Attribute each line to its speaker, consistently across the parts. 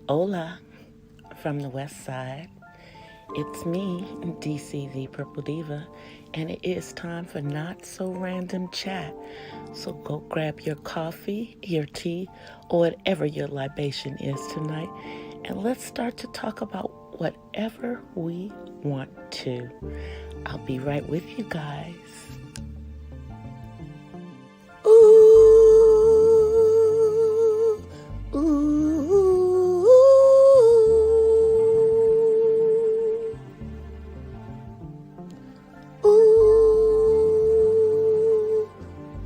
Speaker 1: Hola from the west side. It's me, DC the Purple Diva, and it is time for Not So Random Chat. So go grab your coffee, your tea, or whatever your libation is tonight, and let's start to talk about whatever we want to. I'll be right with you guys. Ooh, ooh, ooh, ooh,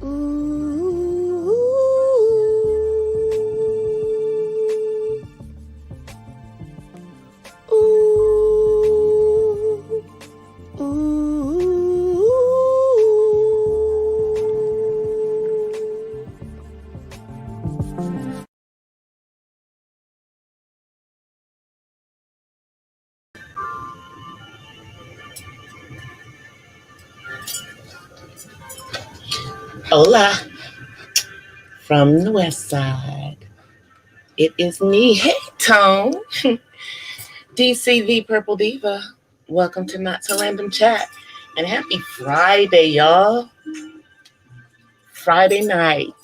Speaker 1: ooh, ooh. Hola from the west side. It is me, hey Tone, DC the Purple Diva. Welcome to Not So Random Chat. And happy Friday, y'all. Friday night.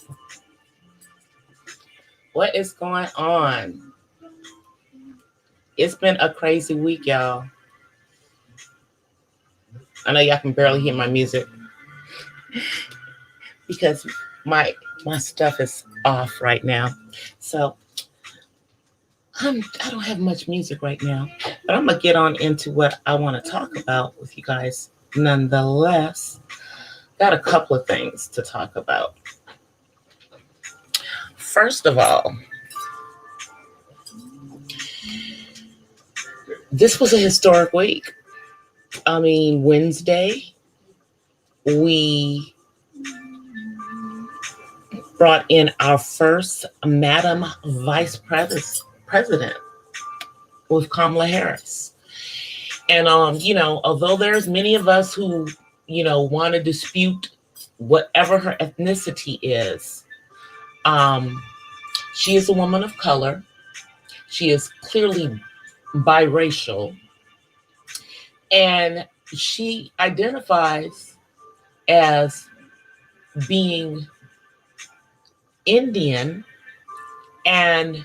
Speaker 1: What is going on? It's been a crazy week, y'all. I know y'all can barely hear my music because my stuff is off right now. So I don't have much music right now, but I'm gonna get on into what I want to talk about with you guys. Nonetheless, got a couple of things to talk about. First of all, this was a historic week. I mean, Wednesday, we brought in our first Madam Vice President with Kamala Harris. And, although there's many of us who, want to dispute whatever her ethnicity is, she is a woman of color. She is clearly biracial. And she identifies as being Indian and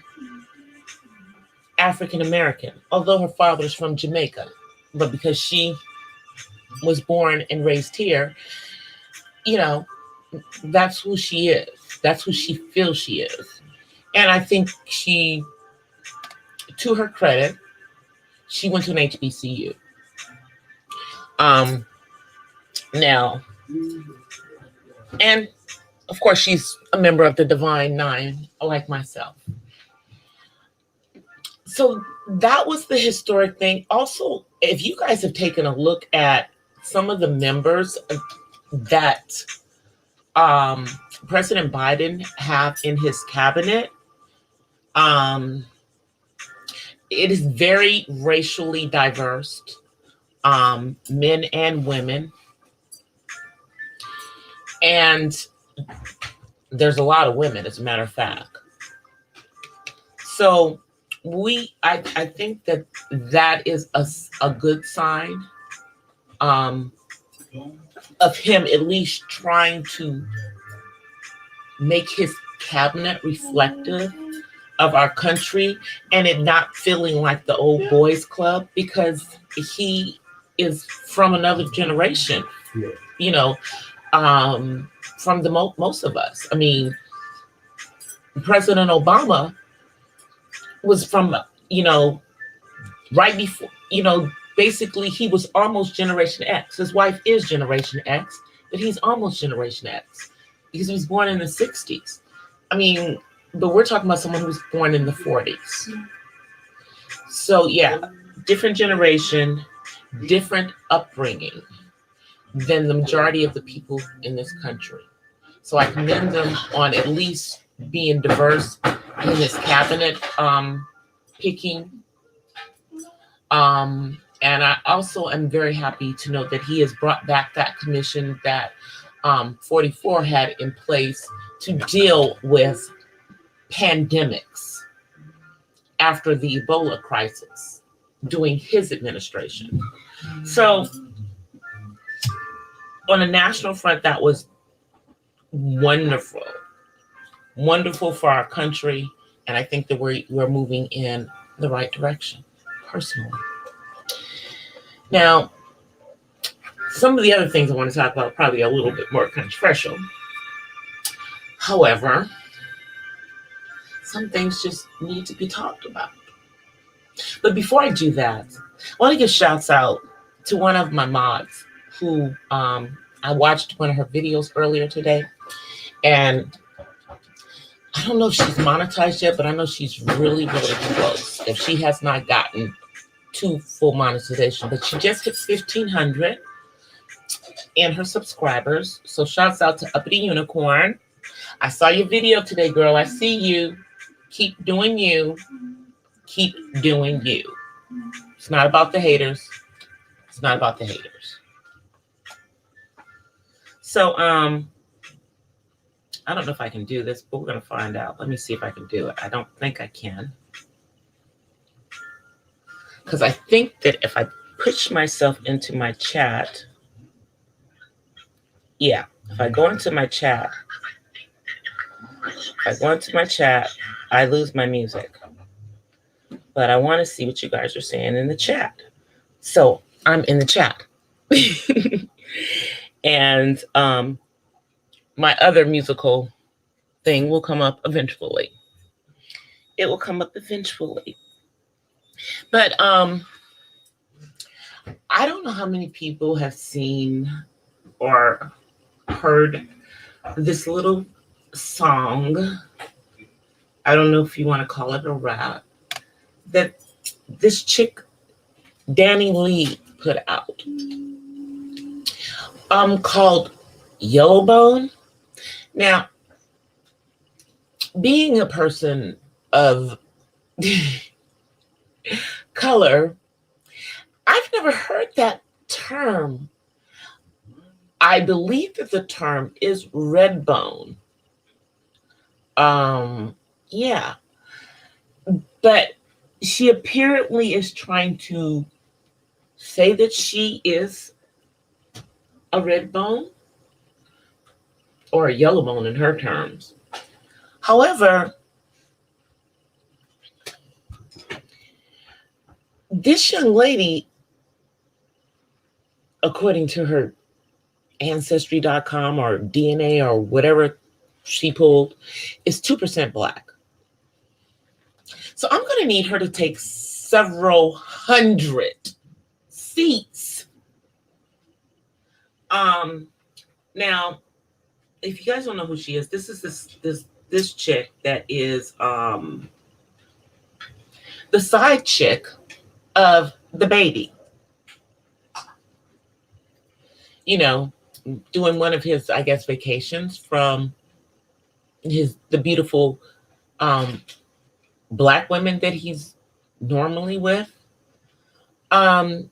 Speaker 1: African American, although her father is from Jamaica. But because she was born and raised here, that's who she is. That's who she feels she is. And I think she, to her credit, she went to an HBCU. Now, and of course, she's a member of the Divine Nine, like myself. So that was the historic thing. Also, if you guys have taken a look at some of the members that President Biden have in his cabinet, it is very racially diverse, men and women. And there's a lot of women, as a matter of fact. So I think that is a good sign of him at least trying to make his cabinet reflective of our country and it not feeling like the old boys club, because he is from another generation, from the most of us. I mean, President Obama was from, right before, basically he was almost Generation X. His wife is Generation X, but he's almost Generation X because he was born in the 60s. I mean, but we're talking about someone who was born in the 40s. So yeah, different generation, different upbringing than the majority of the people in this country. So I commend them on at least being diverse in this cabinet picking. And I also am very happy to note that he has brought back that commission that 44 had in place to deal with pandemics after the Ebola crisis during his administration. So on a national front, that was wonderful, wonderful for our country. And I think that we're moving in the right direction, personally. Now, some of the other things I want to talk about are probably a little bit more controversial. However, some things just need to be talked about. But before I do that, I want to give shouts out to one of my mods who I watched one of her videos earlier today. And I don't know if she's monetized yet, but I know she's really, really close. If she has not gotten to full monetization, but she just hit 1,500 in her subscribers. So shouts out to Uppity Unicorn. I saw your video today, girl. I see you. Keep doing you. Keep doing you. It's not about the haters. It's not about the haters. So, I don't know if I can do this, but we're going to find out. Let me see if I can do it. I don't think I can. Because I think that if I push myself into my chat, yeah, if I go into my chat, I lose my music. But I want to see what you guys are saying in the chat. So I'm in the chat. And my other musical thing will come up eventually. It will come up eventually. But I don't know how many people have seen or heard this little song. I don't know if you want to call it a rap, that this chick, Danny Lee, put out. Called Yellowbone. Now, being a person of color, I've never heard that term. I believe that the term is red bone. Yeah. But she apparently is trying to say that she is a red bone or a yellow bone in her terms. However, this young lady, according to her Ancestry.com or DNA or whatever she pulled, is 2% Black. So I'm going to need her to take several hundred seats. Now, if you guys don't know who she is, this is this chick that is the side chick of the baby. You know, doing one of his, I guess, vacations from the beautiful Black women that he's normally with. And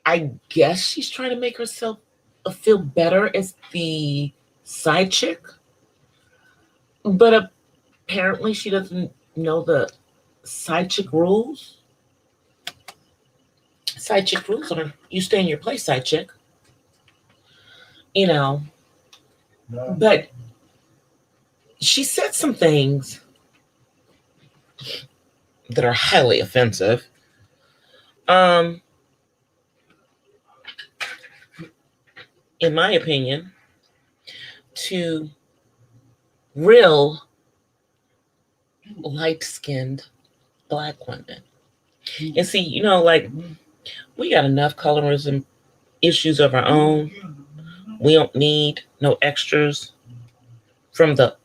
Speaker 1: I guess she's trying to make herself feel better as the side chick. But apparently she doesn't know the side chick rules. Side chick rules are you stay in your place, side chick. You know. No. But she said some things that are highly offensive. In my opinion, to real light-skinned Black women. And see, you know, like, we got enough colorism issues of our own. We don't need no extras from the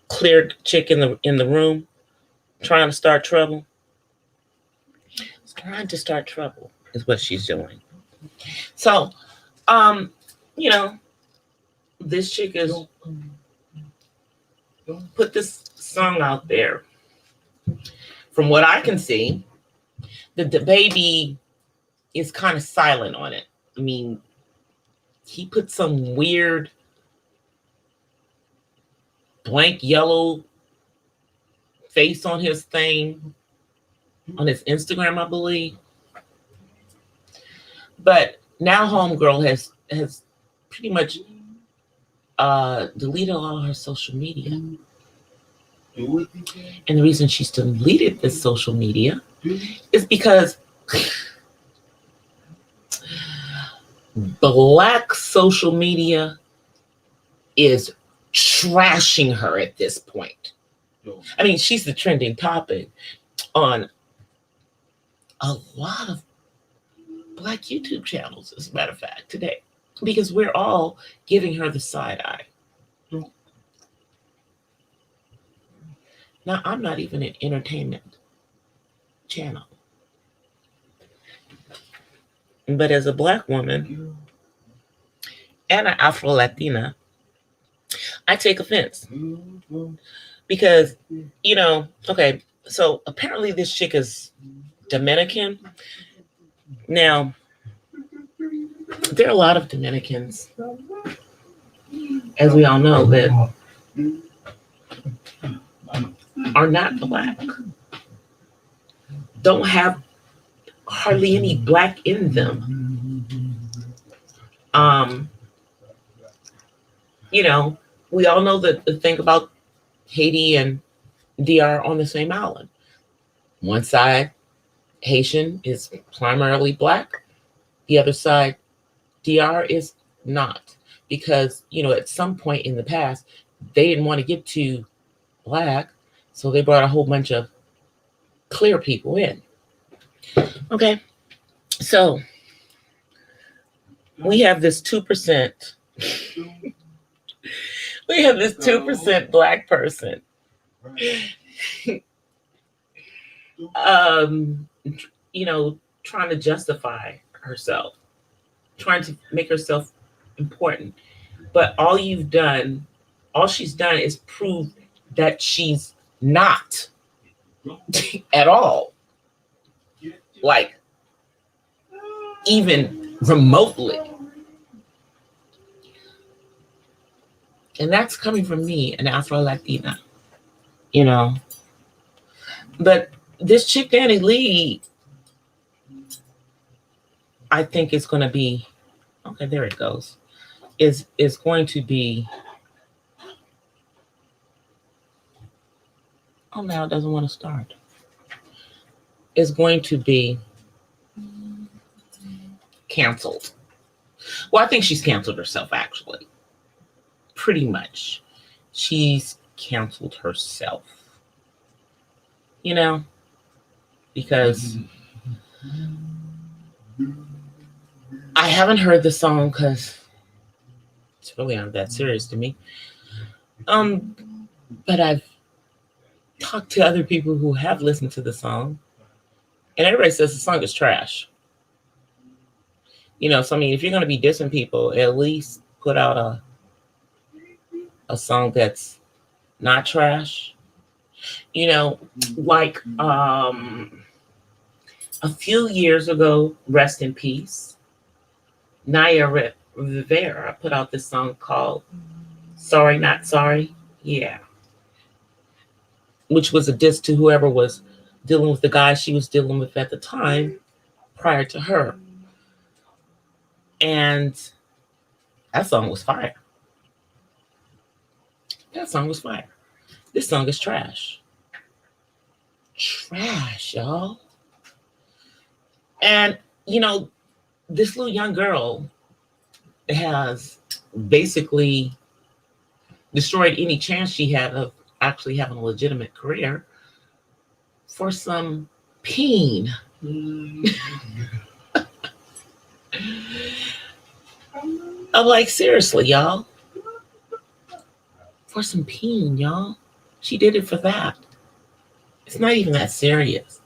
Speaker 1: clear chick in the room trying to start trouble. Trying to start trouble is what she's doing. So, you know, this chick is put this song out there. From what I can see, the baby is kind of silent on it. I mean, he put some weird blank yellow face on his thing, on his Instagram, I believe. But now homegirl has pretty much deleted all her social media. And the reason she's deleted this social media is because Black social media is trashing her at this point. I mean, she's the trending topic on a lot of Black YouTube channels, as a matter of fact, today, because we're all giving her the side eye. Now, I'm not even an entertainment channel. But as a Black woman and an Afro-Latina, I take offense. Because, you know, okay, so apparently this chick is Dominican. Now, there are a lot of Dominicans, as we all know, that are not Black, don't have hardly any Black in them. You know, we all know that the thing about Haiti and DR on the same island. One side, Haitian, is primarily Black. The other side, DR, is not. Because, you know, at some point in the past, they didn't want to get too Black, so they brought a whole bunch of clear people in. Okay, so we have this 2%. We have this 2% Black person, you know, trying to justify herself, trying to make herself important. But all she's done is prove that she's not at all, like, even remotely. And that's coming from me, an Afro-Latina, you know. But this chick, Danny Lee, I think is going to be, okay, there it goes, is going to be, oh, now it doesn't want to start. Is going to be canceled. Well, I think she's canceled herself, actually. Pretty much. She's canceled herself. You know? Because I haven't heard the song because it's really not that serious to me. But I've talked to other people who have listened to the song, and everybody says the song is trash. You know, so I mean, if you're going to be dissing people, at least put out a song that's not trash. You know, like a few years ago, rest in peace, Naya Rivera put out this song called Sorry Not Sorry. Yeah. Which was a diss to whoever was dealing with the guy she was dealing with at the time prior to her. And that song was fire. That song was fire. This song is trash. Trash, y'all. And, you know, this little young girl has basically destroyed any chance she had of actually having a legitimate career for some peen. I'm like, seriously, y'all. For some peen, y'all. She did it for that. It's not even that serious.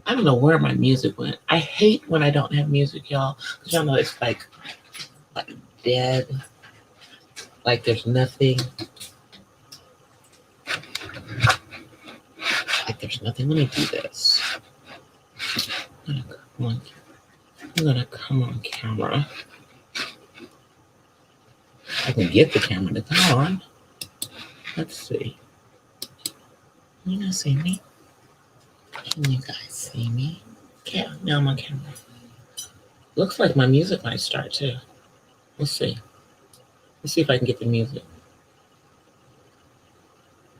Speaker 1: I don't know where my music went. I hate when I don't have music, y'all. Because y'all know it's like dead. Like there's nothing. Like there's nothing. Let me do this. I'm gonna come on camera. I can get the camera to come on. Let's see. You not see me? Can you guys see me? Yeah, now I'm on camera. Looks like my music might start too. Let's see. Let's see if I can get the music.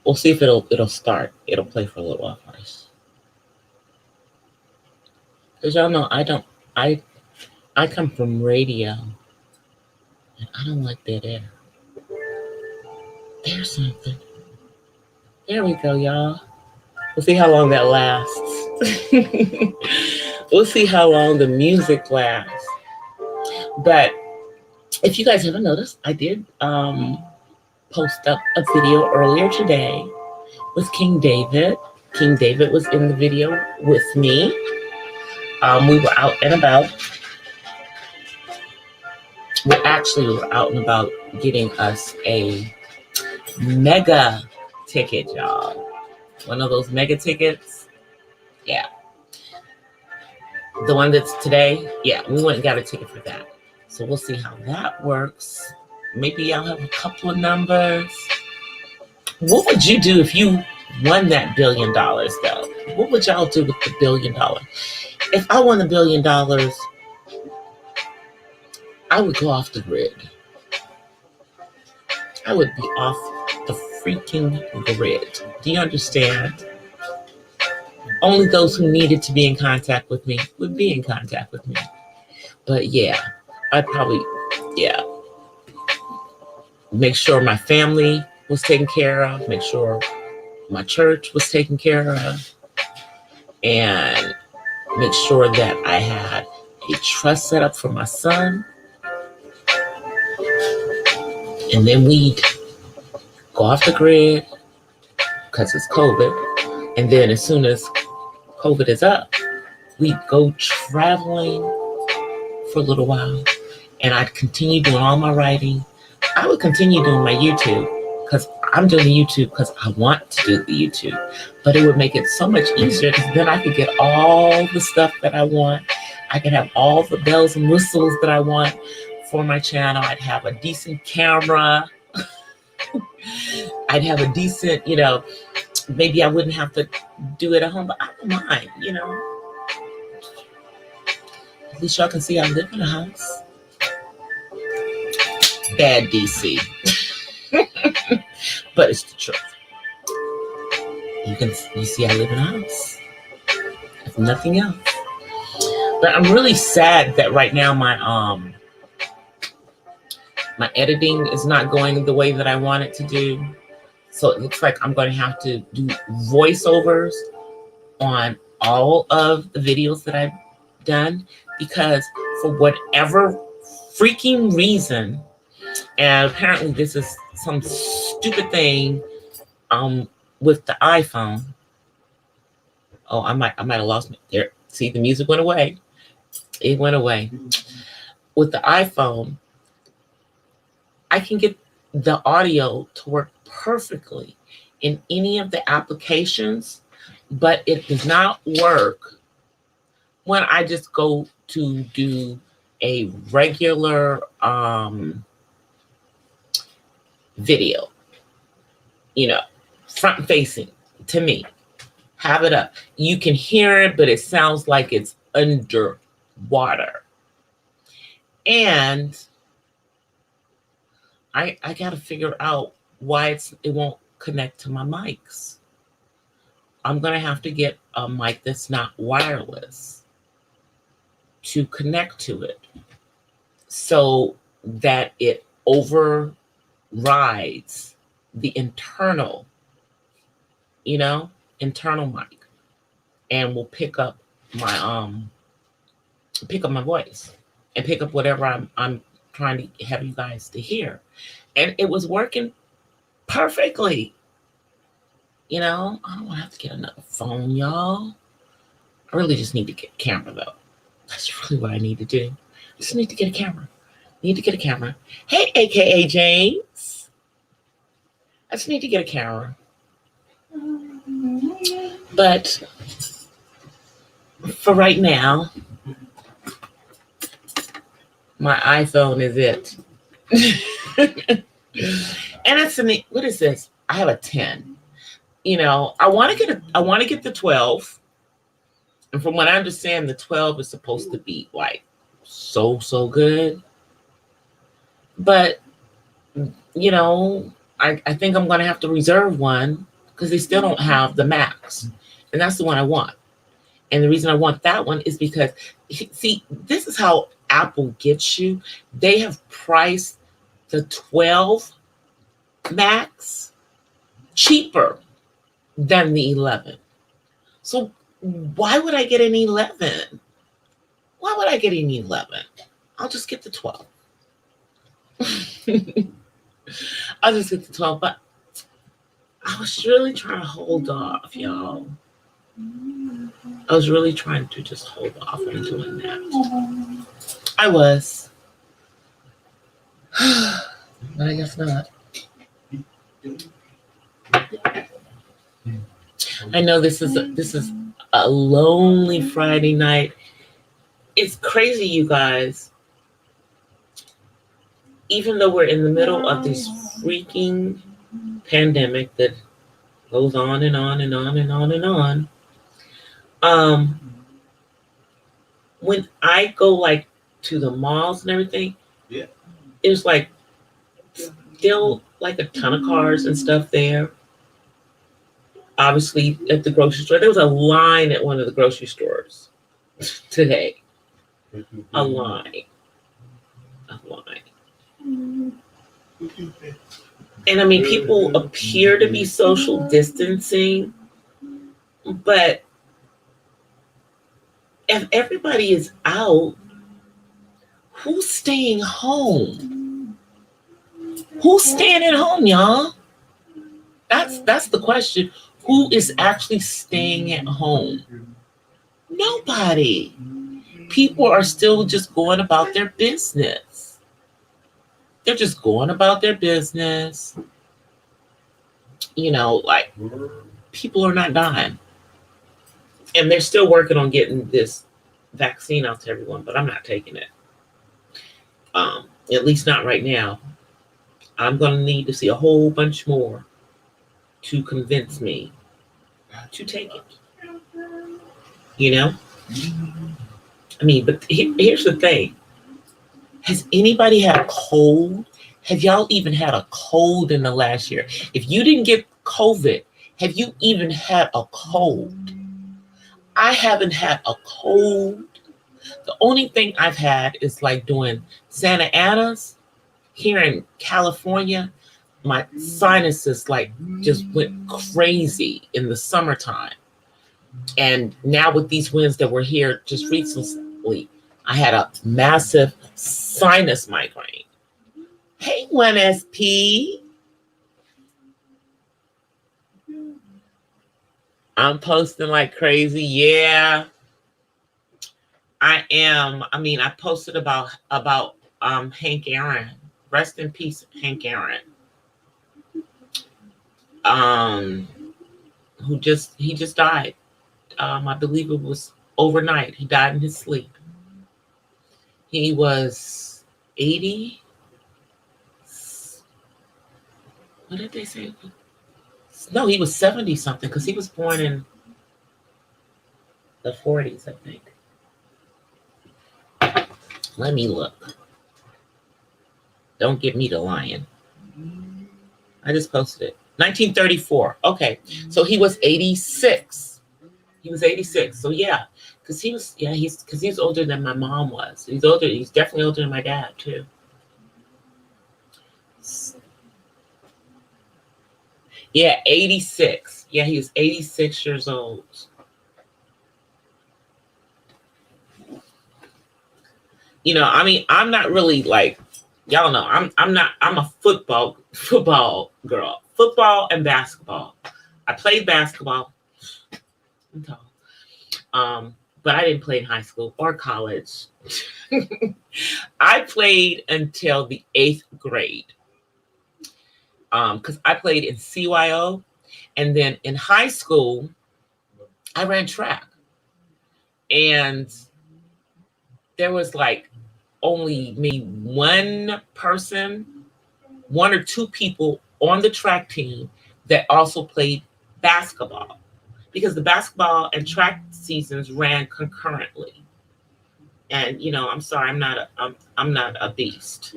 Speaker 1: We'll see if it'll start. It'll play for a little while first. Cause y'all know I come from radio, and I don't like dead air. There's something. There we go, y'all. We'll see how long that lasts. We'll see how long the music lasts. But if you guys haven't noticed, I did post up a video earlier today with King David. King David was in the video with me. We were out and about. We actually were out and about getting us a mega ticket, y'all. One of those mega tickets. Yeah. The one that's today. Yeah, we went and got a ticket for that. So we'll see how that works. Maybe I'll have a couple of numbers. What would you do if you won that $1 billion, though? What would y'all do with the $1 billion? If I won $1 billion, I would go off the grid. I would be off the freaking grid. Do you understand? Only those who needed to be in contact with me would be in contact with me. But yeah, I'd probably, make sure my family was taken care of, make sure my church was taken care of, and make sure that I had a trust set up for my son. And then we'd go off the grid because it's COVID. And then as soon as COVID is up, we'd go traveling for a little while. And I'd continue doing all my writing. I would continue doing my YouTube because I'm doing the YouTube because I want to do the YouTube. But it would make it so much easier because then I could get all the stuff that I want. I could have all the bells and whistles that I want for my channel. I'd have a decent camera. I'd have a decent, maybe I wouldn't have to do it at home, but I don't mind, At least y'all can see I live in a house. Bad DC. But it's the truth. You see I live in a house. If nothing else. But I'm really sad that right now my editing is not going the way that I want it to do. So it looks like I'm going to have to do voiceovers on all of the videos that I've done because for whatever freaking reason, and apparently this is some stupid thing with the iPhone. Oh, I might have lost me there. See, the music went away. It went away. With the iPhone, I can get the audio to work perfectly in any of the applications, but it does not work when I just go to do a regular video, front facing to me. Have it up. You can hear it, but it sounds like it's underwater. And I got to figure out why it won't connect to my mics. I'm going to have to get a mic that's not wireless to connect to it so that it overrides the internal mic and will pick up my voice and pick up whatever I'm trying to have you guys to hear. And it was working perfectly. I don't want to have to get another phone, y'all. I really just need to get a camera, though. That's really what I need to do. I just need to get a camera. Hey, AKA James. I just need to get a camera. But for right now, my iPhone is it. And it's what is this? I have a 10. You know, I want to get the 12. And from what I understand, the 12 is supposed to be like so good. But you know, I think I'm gonna have to reserve one because they still don't have the max. And that's the one I want. And the reason I want that one is because, see, this is how Apple gets you. They have priced the 12 Max cheaper than the 11. So why would I get an 11? Why would I get an 11? I'll just get the 12. I'll just get the 12. But I was really trying to hold off, y'all. I was really trying to just hold off on doing that. I was. But I guess not. I know this is a lonely Friday night. It's crazy, you guys. Even though we're in the middle of this freaking pandemic that goes on and on and on and on and on, when I go like to the malls and everything,
Speaker 2: yeah,
Speaker 1: there's like still like a ton of cars and stuff there. Obviously, at the grocery store, there was a line at one of the grocery stores today. A line. And I mean, people appear to be social distancing, but if everybody is out, who's staying home? Who's staying at home, y'all? That's the question. Who is actually staying at home? Nobody. People are still just going about their business. They're just going about their business. You know, like, people are not dying. And they're still working on getting this vaccine out to everyone, but I'm not taking it. At least not right now. I'm going to need to see a whole bunch more to convince me to take it. You know? I mean, but here's the thing. Has anybody had a cold? Have y'all even had a cold in the last year? If you didn't get COVID, have you even had a cold? I haven't had a cold. The only thing I've had is like doing Santa Ana's here in California. My sinuses like just went crazy in the summertime. And now with these winds that were here just recently, I had a massive sinus migraine. Hey, 1SP. I'm posting like crazy. Yeah, I am. I mean, I posted about Hank Aaron. Rest in peace, Hank Aaron. He just died. I believe it was overnight. He died in his sleep. He was 80. What did they say? No, he was 70 something because he was born in the 40s, I think. Let me look. Don't get me to lying. I just posted it. 1934. Okay. So he was 86. He was 86. So yeah. He's older than my mom was. He's older. He's definitely older than my dad too. Yeah, 86. Yeah, he was 86 years old. You know, I mean, I'm not really like, y'all know, I'm a football girl. Football and basketball. I played basketball. I'm tall. But I didn't play in high school or college. I played until the 8th grade. Because I played in CYO. And then in high school, I ran track. And there was like only maybe one or two people on the track team that also played basketball, because the basketball and track seasons ran concurrently. And I'm sorry, I'm not a beast.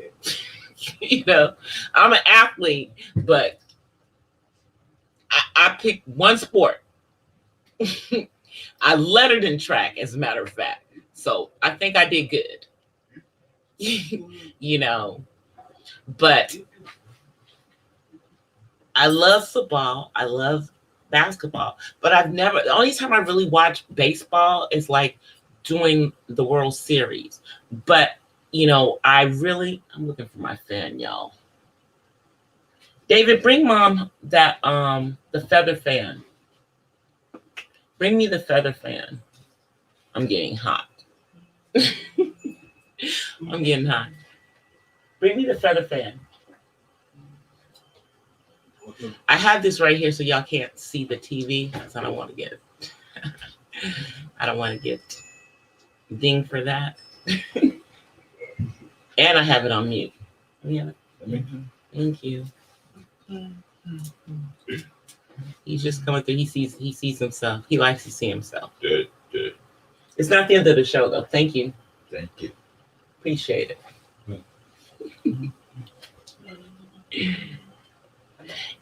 Speaker 1: I'm an athlete, but I picked one sport. I lettered in track, as a matter of fact. So I think I did good. But I love football. I love basketball. But the only time I really watch baseball is like during the World Series. But, I'm looking for my fan, y'all. David, bring mom that, the feather fan. Bring me the feather fan. I'm getting hot. I'm getting hot. Bring me the feather fan. I have this right here so y'all can't see the TV because I don't want to get dinged for that. And I have it on mute. Yeah. Thank you. He's just coming through. He sees himself. He likes to see himself.
Speaker 2: Good.
Speaker 1: It's not the end of the show though. Thank you.
Speaker 2: Thank you.
Speaker 1: Appreciate it.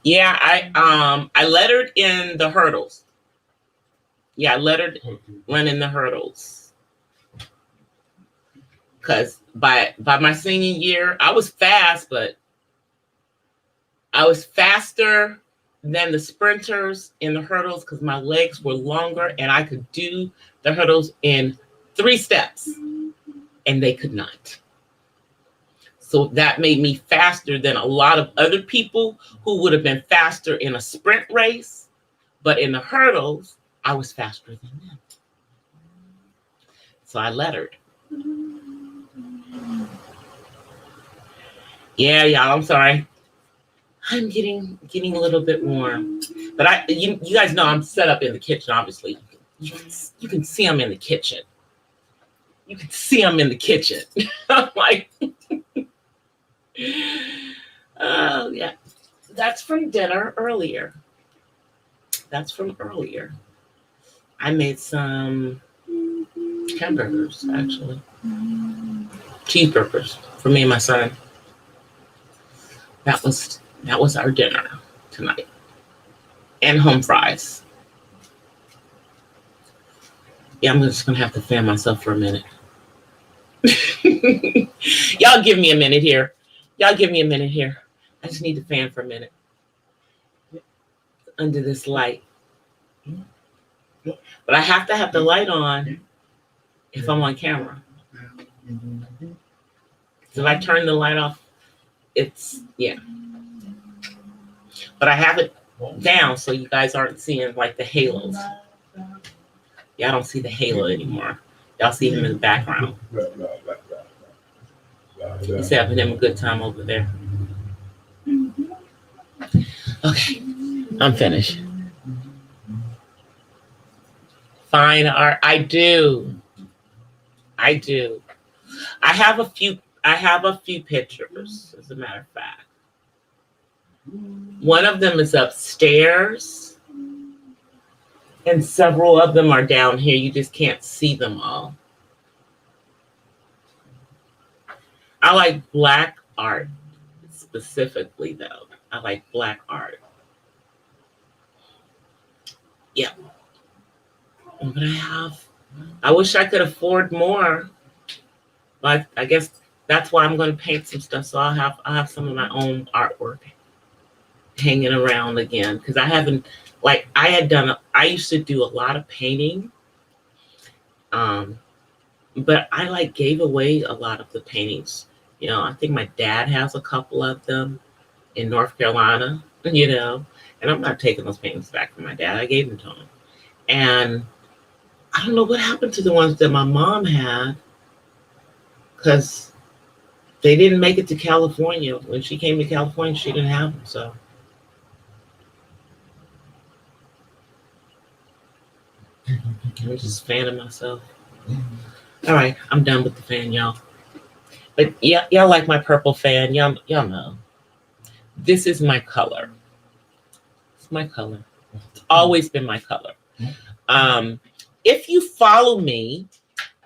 Speaker 1: Yeah, I lettered in the hurdles. Yeah, I lettered running the hurdles. Because by my senior year, I was fast, but I was faster than the sprinters in the hurdles because my legs were longer and I could do the hurdles in 3 steps and they could not. So that made me faster than a lot of other people who would have been faster in a sprint race. But in the hurdles, I was faster than them. So I lettered. Yeah, y'all, I'm sorry. I'm getting a little bit warm. But you guys know I'm set up in the kitchen, obviously. You can see I'm in the kitchen. You can see I'm in the kitchen. I'm like... Oh, yeah. That's from dinner earlier. I made some hamburgers, actually. Cheeseburgers for me and my son. That was our dinner tonight. And home fries. Yeah, I'm just going to have to fan myself for a minute. Y'all give me a minute here. I just need to fan for a minute. Under this light. But I have to have the light on if I'm on camera. So if I turn the light off, yeah. But I have it down so you guys aren't seeing like the halos. Yeah, I don't see the halo anymore. Y'all see him in the background. He's having him a good time over there. Okay, I'm finished. Fine art. I do. I have a few pictures, as a matter of fact. One of them is upstairs, and several of them are down here. You just can't see them all. I like black art specifically, though. I like black art. Yeah. But I wish I could afford more. But I guess that's why I'm going to paint some stuff. So I'll have some of my own artwork hanging around again. Because I haven't, like, I used to do a lot of painting. But I gave away a lot of the paintings. I think my dad has a couple of them in North Carolina, and I'm not taking those paintings back from my dad. I gave them to him. And I don't know what happened to the ones that my mom had, because they didn't make it to California. When she came to California, she didn't have them, so. I'm just fanning myself. All right, I'm done with the fan, y'all. But yeah, y'all like my purple fan. Y'all know. This is my color. It's my color. It's always been my color. If you follow me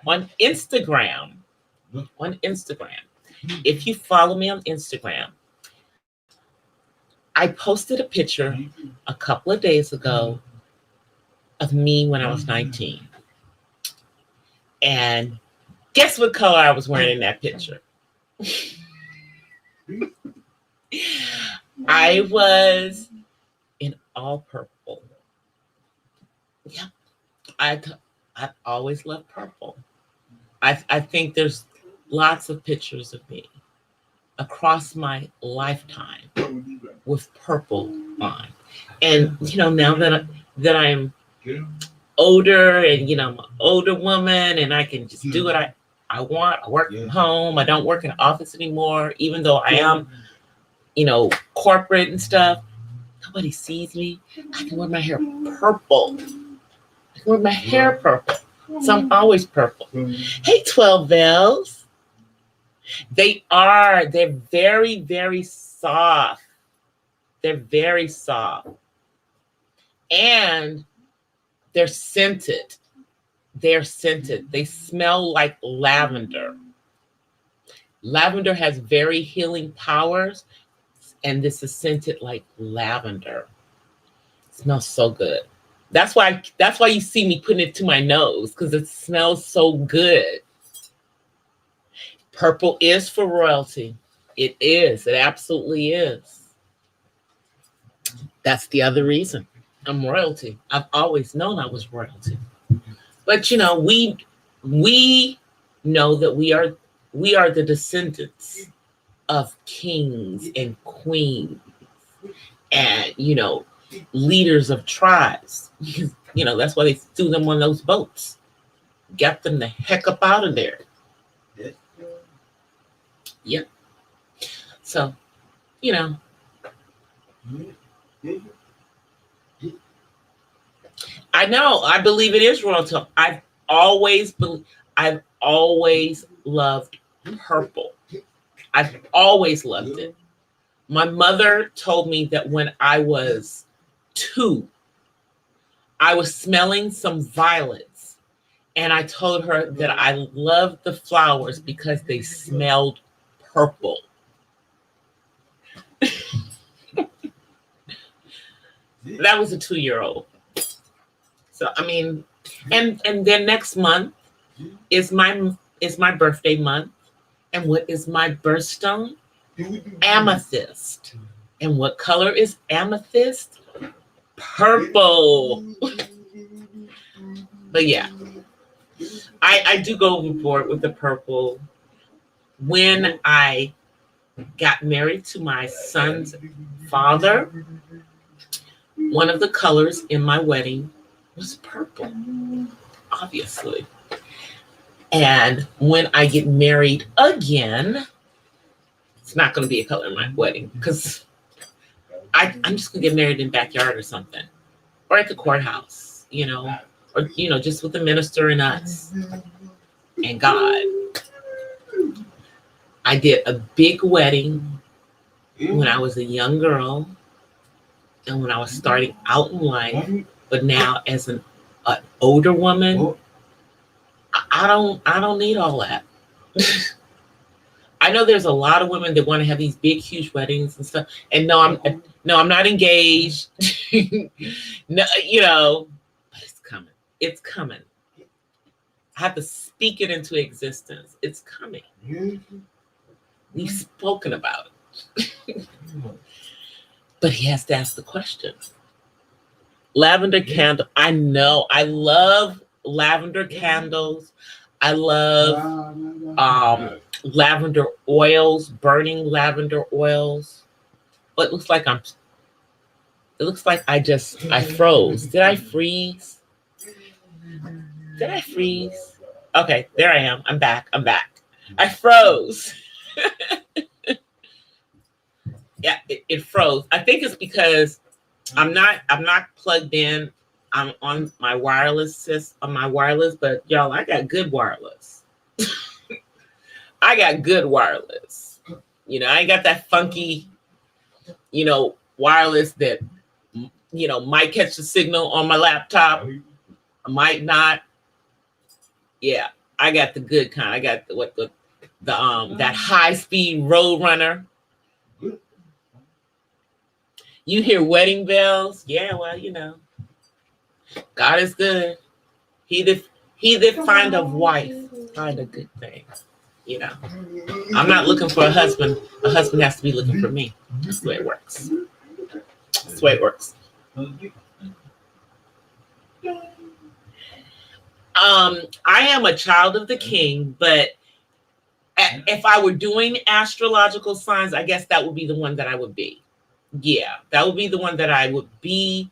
Speaker 1: on Instagram, if you follow me on Instagram, I posted a picture a couple of days ago of me when I was 19. And guess what color I was wearing in that picture? I was in all purple. Yeah, I've always loved purple. I think there's lots of pictures of me across my lifetime with purple on. And now that I'm older, and I'm an older woman, and I can just do what I want. I work from home. I don't work in an office anymore, even though I am, corporate and stuff. Nobody sees me. I can wear my hair purple. I can wear my hair purple. So I'm always purple. Hey, 12 Bells. They're very, very soft. They're very soft. And they're scented. They're scented. They smell like lavender. Lavender has very healing powers, and this is scented like lavender. It smells so good. That's why you see me putting it to my nose, because it smells so good. Purple is for royalty. It is. It absolutely is. That's the other reason. I'm royalty. I've always known I was royalty. But we know that we are the descendants of kings and queens and leaders of tribes. That's why they threw them on those boats. Get them the heck up out of there. Yep. So, I know. I believe it is royalty. I've always loved purple. I've always loved it. My mother told me that when I was 2, I was smelling some violets, and I told her that I loved the flowers because they smelled purple. That was a 2-year-old. So and then next month is my birthday month. And what is my birthstone? Amethyst. And what color is amethyst? Purple. But yeah, I do go overboard with the purple. When I got married to my son's father, one of the colors in my wedding was purple, obviously. And when I get married again, it's not going to be a color in my wedding, because I'm just going to get married in the backyard or something, or at the courthouse, or just with the minister and us and God. I did a big wedding when I was a young girl and when I was starting out in life, but now as an older woman, I don't need all that. I know there's a lot of women that want to have these big, huge weddings and stuff. And no, I'm not engaged. No, but it's coming. It's coming. I have to speak it into existence. It's coming. We've spoken about it. But he has to ask the question. Lavender candle. I know. I love lavender candles. I love lavender oils, burning lavender oils. But it looks like I froze. Did I freeze? Did I freeze? Okay, there I am. I'm back. I froze. Yeah, it froze. I think it's because I'm not plugged in. I'm on my wireless but y'all, I got good wireless. I got good wireless. I ain't got that funky, wireless that might catch the signal on my laptop. I might not. Yeah, I got the good kind. I got the that high speed road runner. You hear wedding bells? Yeah, well, God is good. He that find a wife find a good thing. I'm not looking for a husband. A husband has to be looking for me. That's the way it works. That's the way it works. I am a child of the king, but if I were doing astrological signs, I guess that would be the one that I would be. Yeah, that would be the one that I would be.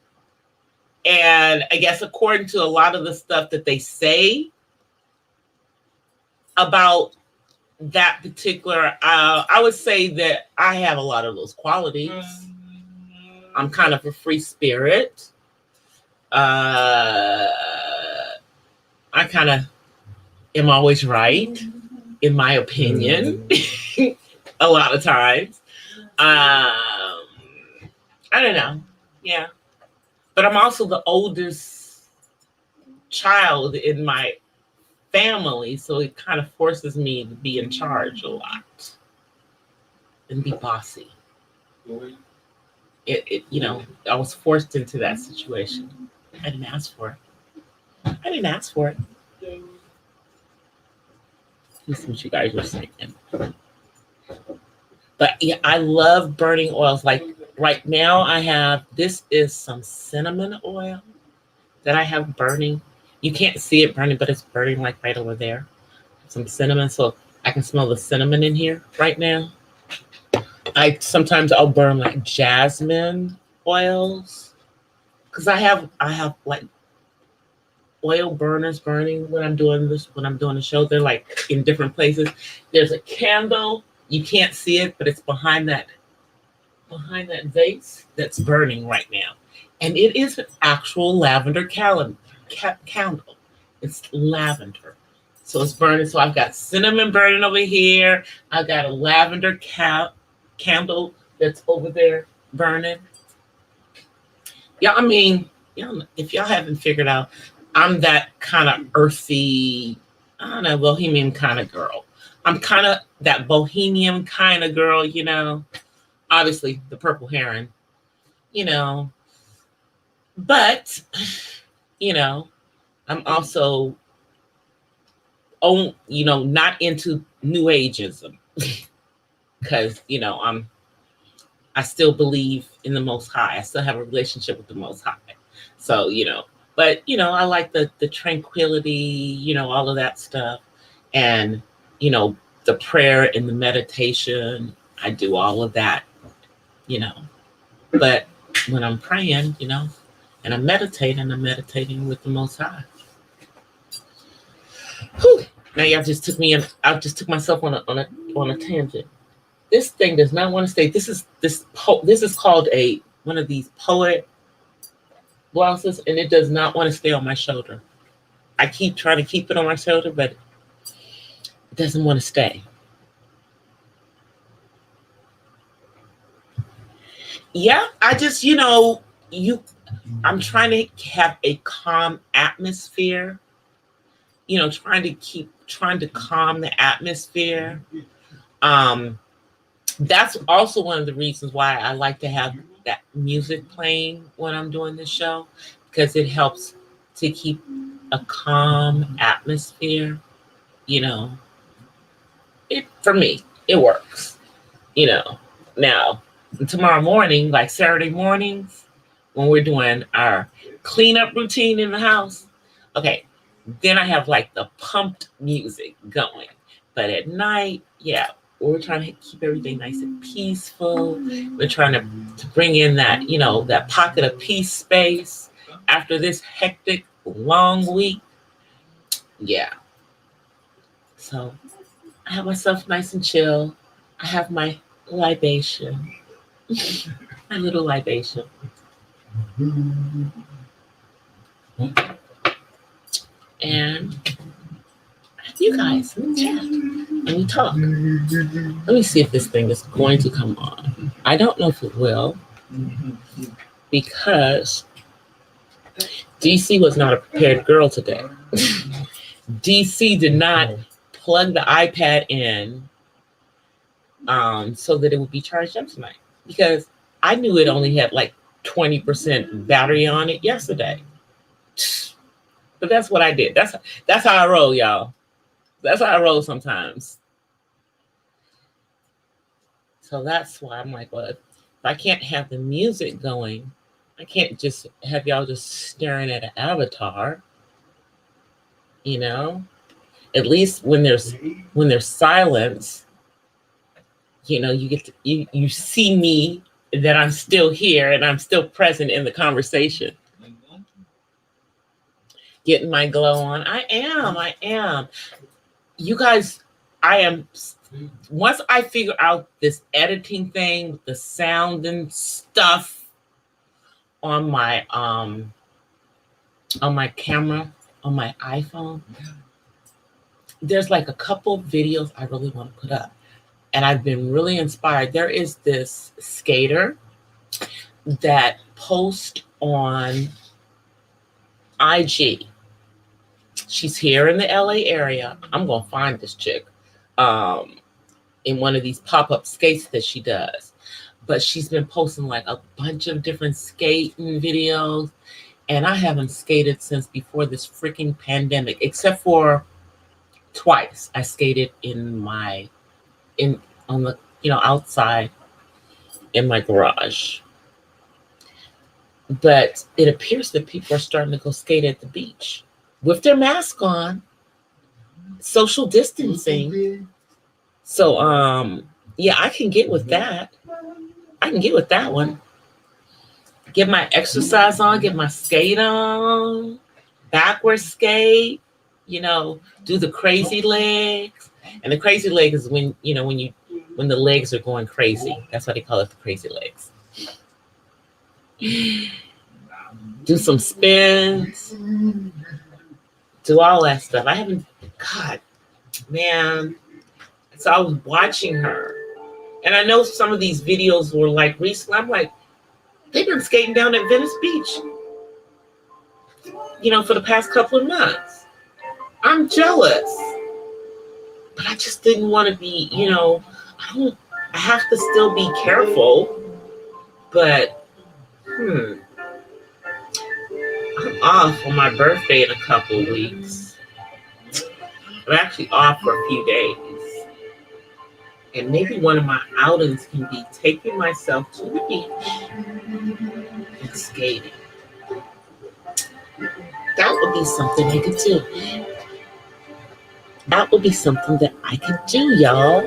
Speaker 1: And I guess according to a lot of the stuff that they say about that particular, I would say that I have a lot of those qualities. I'm kind of a free spirit. I kind of am always right, in my opinion, a lot of times. I don't know. Yeah. But I'm also the oldest child in my family, so it kind of forces me to be in charge a lot and be bossy. I was forced into that situation. I didn't ask for it. Listen what you guys were saying. But yeah, I love burning oils. Like right now this is some cinnamon oil that I have burning. You can't see it burning, but it's burning like right over there. Some cinnamon, so I can smell the cinnamon in here right now. Sometimes I'll burn like jasmine oils because I have like oil burners burning when I'm doing the show. They're like in different places. There's a candle. You can't see it, but it's behind that vase that's burning right now. And it is an actual lavender candle. It's lavender. So it's burning. So I've got cinnamon burning over here. I've got a lavender candle that's over there burning. Yeah, I mean, if y'all haven't figured out, I'm that kind of earthy, I don't know, bohemian kind of girl. I'm kind of that bohemian kind of girl, obviously the purple heron, but, I'm also, not into New Ageism because, I still believe in the Most High. I still have a relationship with the Most High. So, but, I like the tranquility, all of that stuff. And, the prayer and the meditation, I do all of that, But when I'm praying, and I'm meditating with the Most High. Whew. Now y'all just took me in. I just took myself on a tangent. This thing does not want to stay. This is called one of these poet glosses, and it does not want to stay on my shoulder. I keep trying to keep it on my shoulder, but it doesn't want to stay. Yeah, I just, I'm trying to have a calm atmosphere, trying to calm the atmosphere. That's also one of the reasons why I like to have that music playing when I'm doing this show, because it helps to keep a calm atmosphere. For me, it works. Now tomorrow morning, like Saturday mornings, when we're doing our cleanup routine in the house, okay, then I have like the pumped music going. But at night, yeah, we're trying to keep everything nice and peaceful. We're trying to bring in that, that pocket of peace space after this hectic, long week. Yeah. So I have myself nice and chill. I have my libation. My little libation. And you guys in the chat and we talk. Let me see if this thing is going to come on. I don't know if it will. because DC was not a prepared girl today. DC did not plug the iPad in so that it would be charged up tonight, because I knew it only had like 20% battery on it yesterday. But that's what I did. That's how I roll, y'all. That's how I roll sometimes. So that's why I'm like, well, if I can't have the music going, I can't just have y'all just staring at an avatar. You know, at least when there's silence, you know, you get to you see me, that I'm still here and I'm still present in the conversation. Getting my glow on. I am. You guys, I am. Once I figure out this editing thing with the sound and stuff on my camera, on my iPhone, there's like a couple videos I really want to put up. And I've been really inspired. There is this skater that posts on IG. She's here in the LA area. I'm going to find this chick in one of these pop-up skates that she does. But she's been posting like a bunch of different skating videos. And I haven't skated since before this freaking pandemic, except for twice. I skated on the, outside in my garage. But it appears that people are starting to go skate at the beach with their mask on, social distancing. So, yeah, I can get with that. I can get with that one. Get my exercise on, get my skate on, backward skate, do the crazy legs. And the crazy leg is when the legs are going crazy. That's why they call it the crazy legs. Do some spins. Do all that stuff. God, man. So I was watching her. And I know some of these videos were like recently. I'm like, they've been skating down at Venice Beach, for the past couple of months. I'm jealous. But I just didn't want to be, I have to still be careful. But, I'm off on my birthday in a couple of weeks. I'm actually off for a few days. And maybe one of my outings can be taking myself to the beach and skating. That would be something I could do. That would be something that I could do, y'all.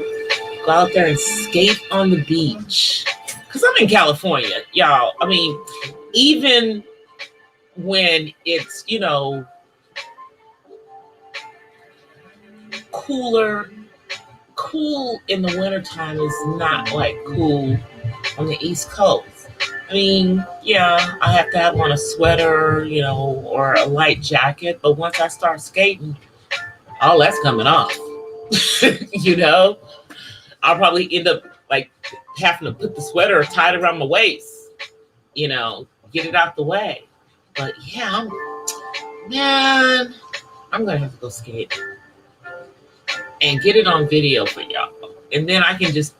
Speaker 1: Go out there and skate on the beach. Because I'm in California, y'all. I mean, even when it's, cool in the wintertime is not like cool on the East Coast. I mean, yeah, I have to have on a sweater, or a light jacket. But once I start skating, all that's coming off. I'll probably end up like having to put the sweater tied around my waist, get it out the way. But yeah, I'm gonna have to go skate and get it on video for y'all. And then I can just,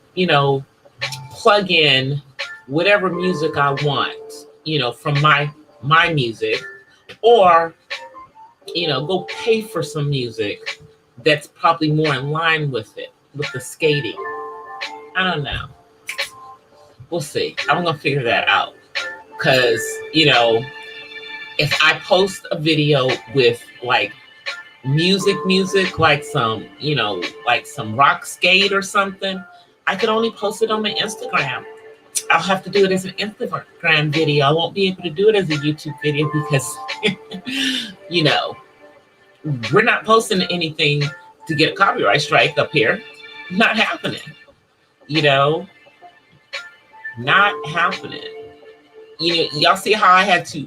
Speaker 1: plug in whatever music I want, from my music, or, go pay for some music that's probably more in line with it, with the skating. I don't know. We'll see. I'm going to figure that out. Because, if I post a video with like music, like some, like some rock skate or something, I could only post it on my Instagram. I'll have to do it as an Instagram video. I won't be able to do it as a YouTube video because, we're not posting anything to get a copyright strike up here. Not happening. Not happening. Y'all see how I had to,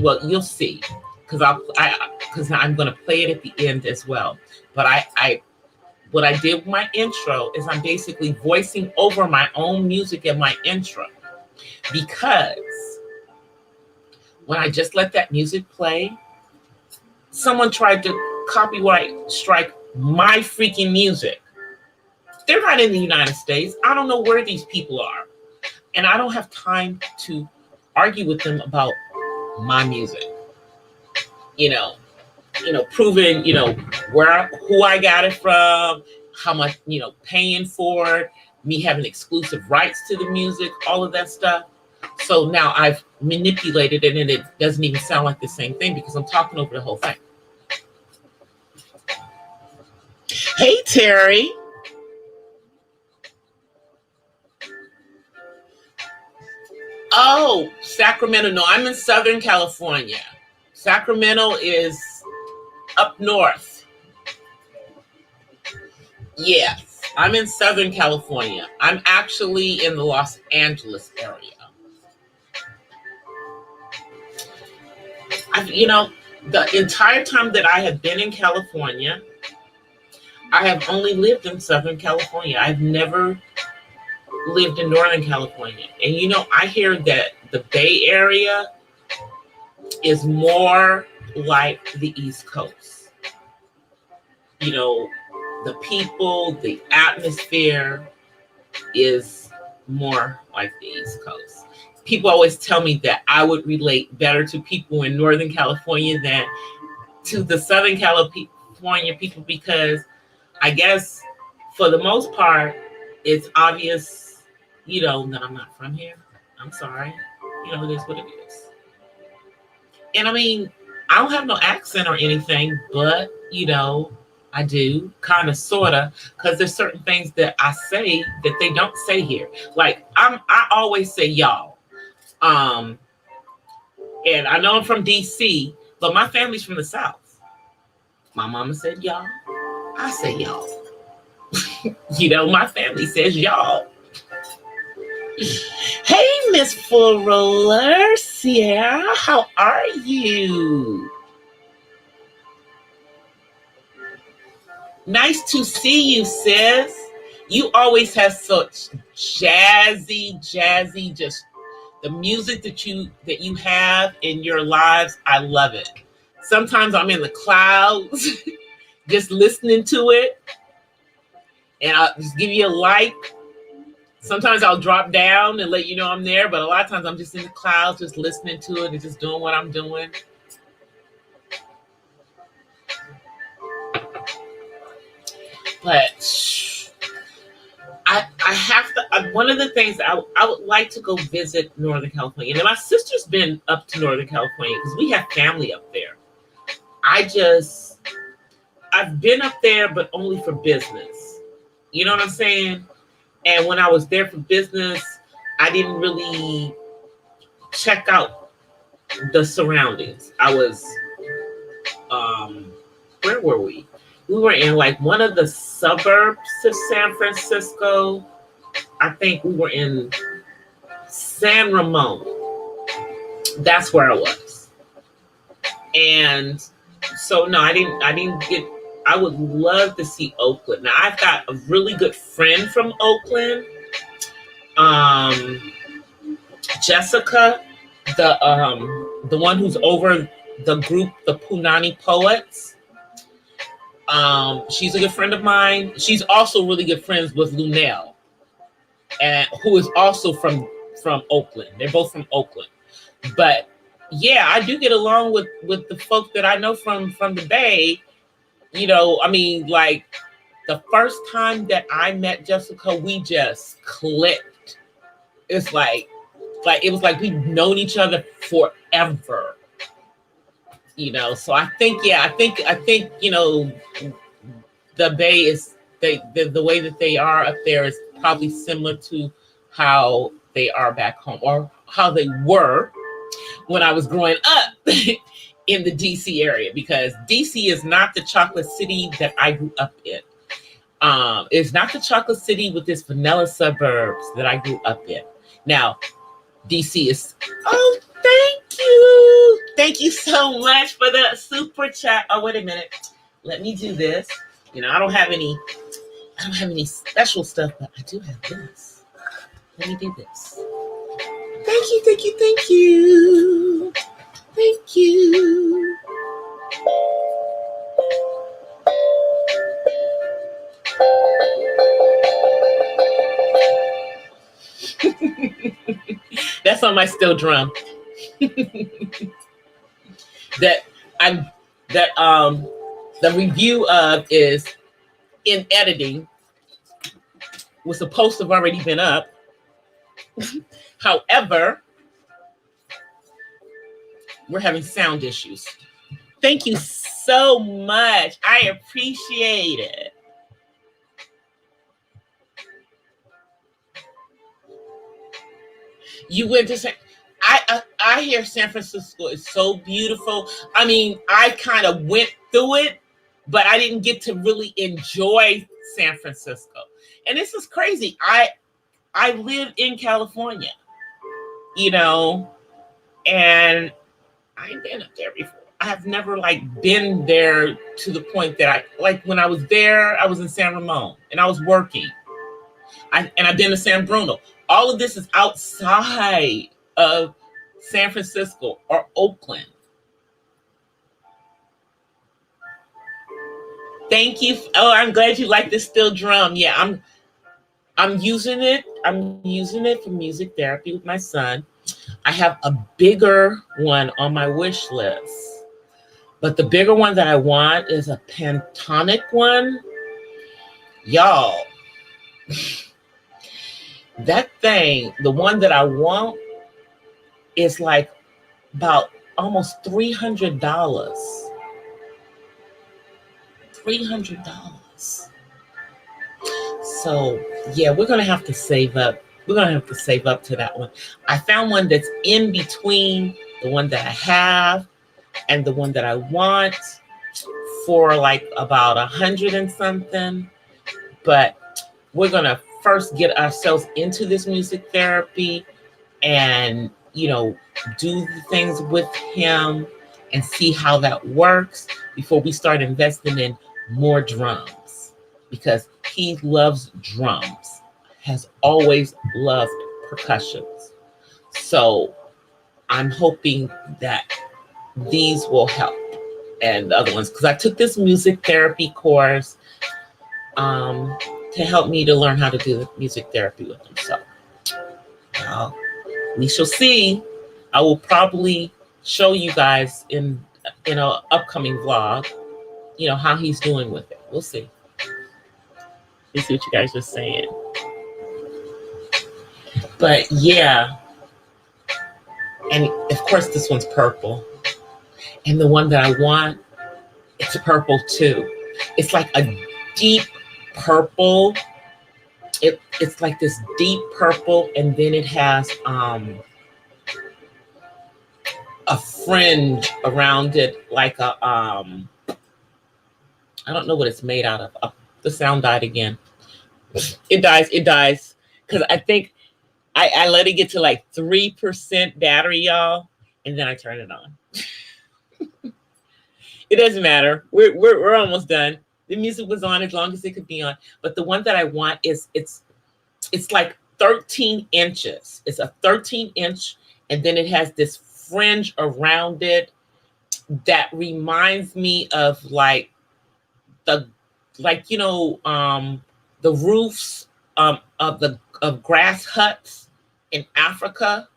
Speaker 1: well, you'll see, because I'm going to play it at the end as well. But what I did with my intro is I'm basically voicing over my own music in my intro, because when I just let that music play, someone tried to copyright strike my freaking music. They're not in the United States. I don't know where these people are. And I don't have time to argue with them about my music. You know, proving, who I got it from, how much, paying for it, me having exclusive rights to the music, all of that stuff. So now I've manipulated it and it doesn't even sound like the same thing because I'm talking over the whole thing. Hey, Terry. Oh, Sacramento. No, I'm in Southern California. Sacramento is up north. Yes, I'm in Southern California. I'm actually in the Los Angeles area. The entire time that I have been in California, I have only lived in Southern California. I've never lived in Northern California. And I hear that the Bay Area is more like the East Coast. The people, the atmosphere is more like the East Coast. People always tell me that I would relate better to people in Northern California than to the Southern California people because I guess for the most part, it's obvious, that I'm not from here. I'm sorry. It is what it is. And I mean, I don't have no accent or anything, but, I do, kind of, sort of, because there's certain things that I say that they don't say here. Like, I always say y'all. And I know I'm from D.C., but my family's from the South. My mama said y'all. I say y'all. My family says y'all. Hey, Miss Full Roller, Sierra, how are you? Nice to see you, sis. You always have such jazzy, just the music that you have in your lives. I love it. Sometimes I'm in the clouds, just listening to it, and I'll just give you a like. Sometimes I'll drop down and let you know I'm there, but a lot of times I'm just in the clouds, just listening to it and just doing what I'm doing. But I have to. One of the things I would like to go visit Northern California. And my sister's been up to Northern California because we have family up there. I've been up there, but only for business. You know what I'm saying? And when I was there for business, I didn't really check out the surroundings. I was, where were we? We were in like one of the suburbs of San Francisco. I think we were in San Ramon. That's where I was. And so no, I didn't get. I would love to see Oakland. Now I've got a really good friend from Oakland, Jessica, the one who's over the group, the Punani Poets. She's a good friend of mine. She's also really good friends with Lunel, and who is also from Oakland. They're both from Oakland. But yeah, I do get along with the folk that I know from the Bay. I mean, like the first time that I met Jessica, we just clicked. It's like it was like we've known each other forever. So I think the Bay is the way that they are up there is probably similar to how they are back home, or how they were when I was growing up in the DC area, because DC is not the chocolate city that I grew up in. It's not the chocolate city with its vanilla suburbs that I grew up in. Now, DC is, oh, thank you so much for the super chat. Oh, wait a minute. Let me do this. I don't have any special stuff, but I do have this. Let me do this. Thank you. Thank you. That's on my steel drum. that I'm that the review of is in editing, was supposed to have already been up. However, we're having sound issues. Thank you so much. I appreciate it. You went to San. I hear San Francisco is so beautiful. I mean, I kind of went through it, but I didn't get to really enjoy San Francisco. And this is crazy. I live in California, you know, and I've been up there before. I have never like been there to the point that I like when I was there, I was in San Ramon and I was working. I've been to San Bruno. All of this is outside of San Francisco or Oakland. Thank you. Oh, I'm glad you like this steel drum. Yeah, I'm using it. I'm using it for music therapy with my son. I have a bigger one on my wish list, but the bigger one that I want is a pentatonic one. Y'all, that thing, the one that I want, is like about almost $300. $300. So yeah, we're gonna have to save up. We're gonna have to save up to that one. I found one that's in between the one that I have and the one that I want for like about 100 and something. But we're gonna first get ourselves into this music therapy and, you know, do the things with him and see how that works before we start investing in more drums, because he loves drums, has always loved percussions. So I'm hoping that these will help, and the other ones, because I took this music therapy course to help me to learn how to do music therapy with them. So we shall see. I will probably show you guys in an upcoming vlog, you know, how he's doing with it. We'll see. Let's see what you guys are saying. But yeah, and of course this one's purple, and the one that I want, it's purple too. It's like a deep purple. It's like this deep purple, and then it has a fringe around it, like a I don't know what it's made out of. The sound died again. It dies because I think I let it get to like 3% battery, y'all, and then I turn it on. It doesn't matter. We're almost done. The music was on as long as it could be on. But the one that I want is it's like 13 inches. It's a 13-inch, and then it has this fringe around it that reminds me of like the roofs of grass huts in Africa.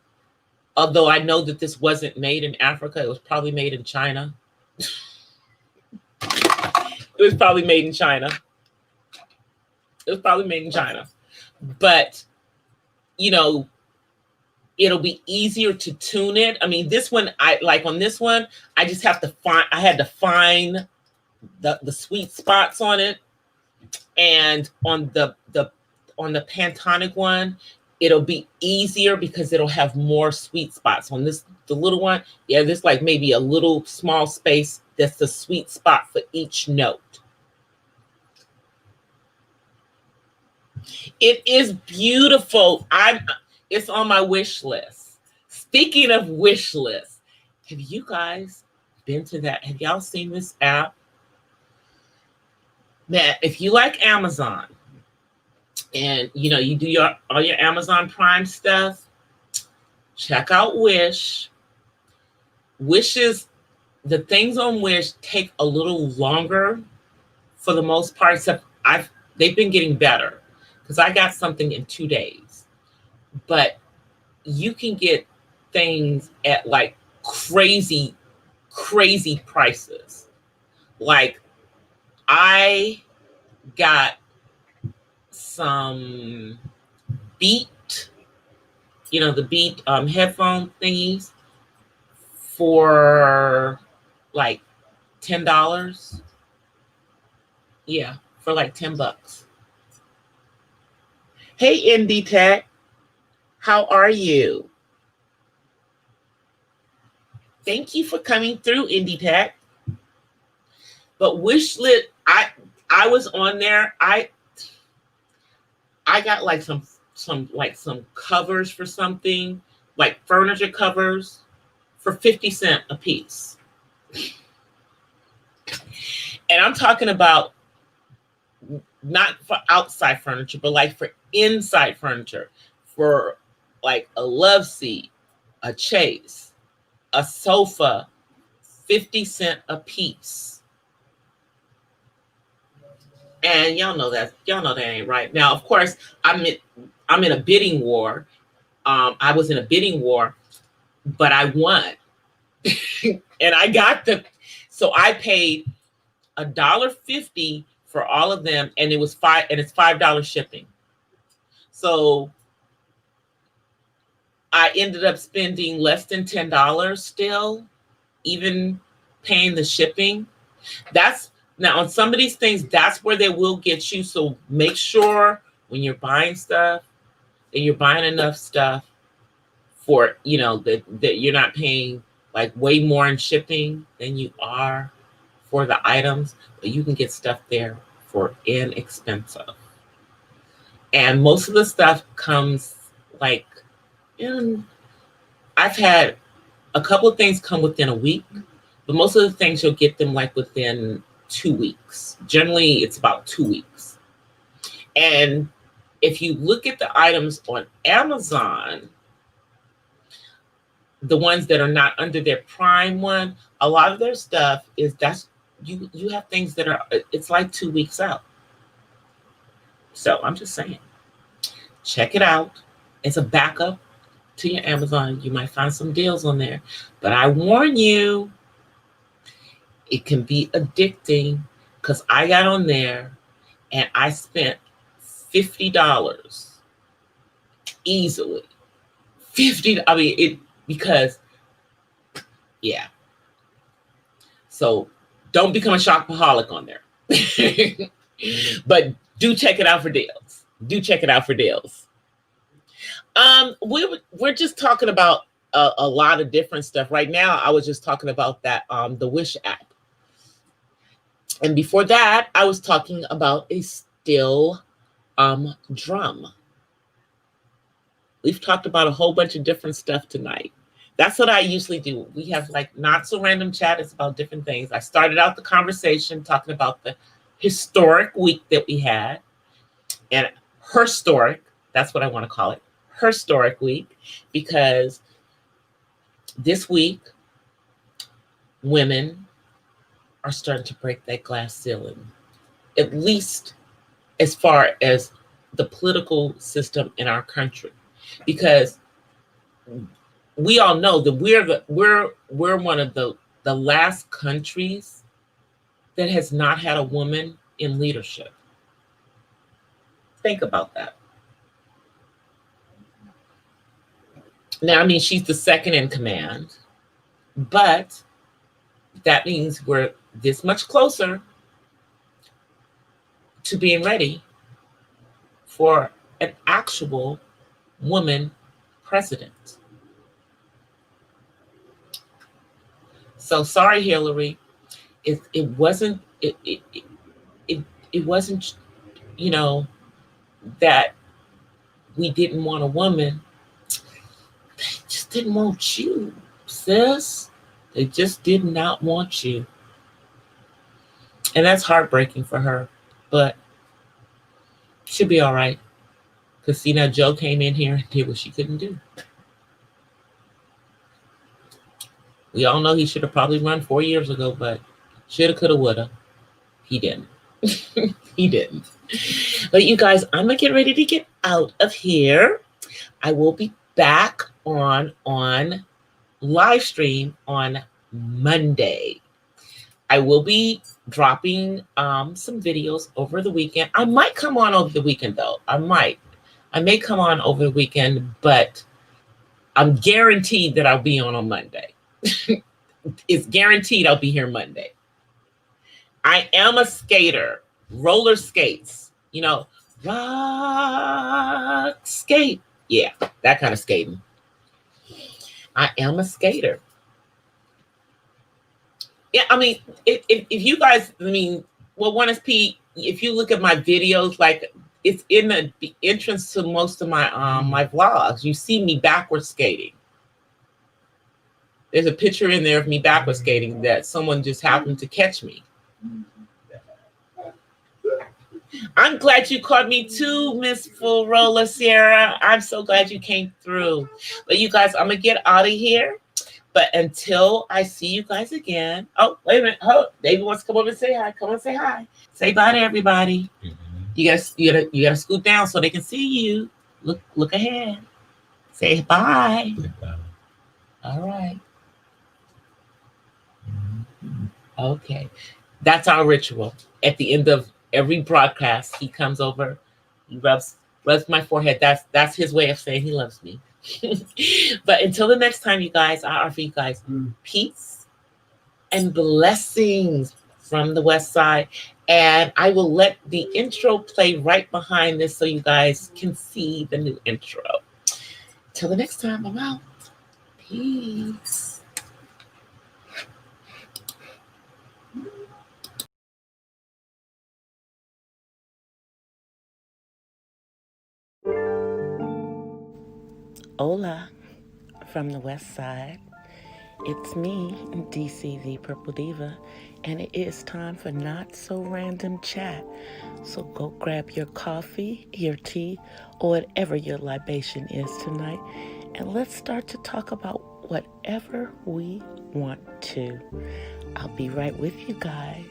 Speaker 1: Although I know that this wasn't made in Africa, it was probably made in China. It was probably made in China. But, you know, it'll be easier to tune it. I mean, this one, on this one, I just have to I had to find the sweet spots on it. And on the pentatonic one, it'll be easier because it'll have more sweet spots. On the little one, yeah, there's like maybe a little small space that's the sweet spot for each note. It is beautiful. It's on my wish list. Speaking of wish list, have you guys been to that? Have y'all seen this app? Man, if you like Amazon and you know you do all your Amazon Prime stuff, check out Wish. Wishes, the things on Wish take a little longer for the most part, except they've been getting better because I got something in 2 days. But you can get things at like crazy, crazy prices. Like I got some Beat, the Beat headphone thingies for like $10. Yeah, for like $10. Hey, Indie Tech, how are you? Thank you for coming through, Indie Tech. But Wishlit, I was on there. I got like some covers for something, like furniture covers for 50 cents a piece. And I'm talking about not for outside furniture, but like for inside furniture, for like a love seat, a chaise, a sofa, 50 cents a piece. And y'all know that ain't right. Now, of course, I'm in a bidding war. I was in a bidding war, but I won. And I got so I paid $1.50 for all of them, and it's $5 shipping. So I ended up spending less than $10 still, even paying the shipping. Now on some of these things, that's where they will get you. So make sure when you're buying stuff that you're buying enough stuff for, that you're not paying like way more in shipping than you are for the items, but you can get stuff there for inexpensive. And most of the stuff comes like I've had a couple of things come within a week, but most of the things you'll get them like within 2 weeks. Generally, it's about 2 weeks. And if you look at the items on Amazon, the ones that are not under their Prime one, a lot of their stuff is you have things that are, it's like 2 weeks out. So I'm just saying, check it out. It's a backup to your Amazon. You might find some deals on there, but I warn you, it can be addicting, because I got on there and I spent $50 easily. Because yeah. So don't become a shopaholic on there. But do check it out for deals. We're just talking about a lot of different stuff. Right now, I was just talking about that the Wish app. And before that, I was talking about a still drum. We've talked about a whole bunch of different stuff tonight. That's what I usually do. We have like not so random chat. It's about different things. I started out the conversation talking about the historic week that we had, and historic, that's what I want to call it, historic week, because this week women are starting to break that glass ceiling, at least as far as the political system in our country, because we all know that we're one of the last countries that has not had a woman in leadership. Think about that. Now, I mean, she's the second in command, but that means we're this much closer to being ready for an actual woman president. So sorry, Hillary. It wasn't that we didn't want a woman. They just didn't want you, sis. They just did not want you. And that's heartbreaking for her, but she'll be all right. Because see, now Joe came in here and did what she couldn't do. We all know he should have probably run 4 years ago, but shoulda, coulda, woulda. He didn't. He didn't. But you guys, I'm gonna get ready to get out of here. I will be back on live stream on Monday. I will be dropping some videos over the weekend. I might come on over the weekend though. I may come on over the weekend, but I'm guaranteed that I'll be on Monday. It's guaranteed I'll be here Monday. I am a skater, roller skates, rock skate. Yeah, that kind of skating. I am a skater. Yeah, I mean, if you guys, one is Pete, if you look at my videos, like it's in the entrance to most of my my vlogs, you see me backward skating. There's a picture in there of me backward skating that someone just happened to catch me. I'm glad you caught me too, Miss Full Roller Sierra. I'm so glad you came through. But you guys, I'm gonna get out of here. But until I see you guys again. Oh, wait a minute. Oh, David wants to come over and say hi. Come on, say hi. Say bye to everybody. You gotta scoot down so they can see you. Look ahead. Say bye. All right. Okay. That's our ritual. At the end of every broadcast, he comes over, he rubs my forehead. That's his way of saying he loves me. But until the next time, you guys, I offer you guys peace and blessings from the West Side. And I will let the intro play right behind this so you guys can see the new intro. Till the next time, I'm out. Peace. Hola from the West Side. It's me, DC the Purple Diva, and it is time for Not So Random Chat. So go grab your coffee, your tea, or whatever your libation is tonight, and let's start to talk about whatever we want to. I'll be right with you guys.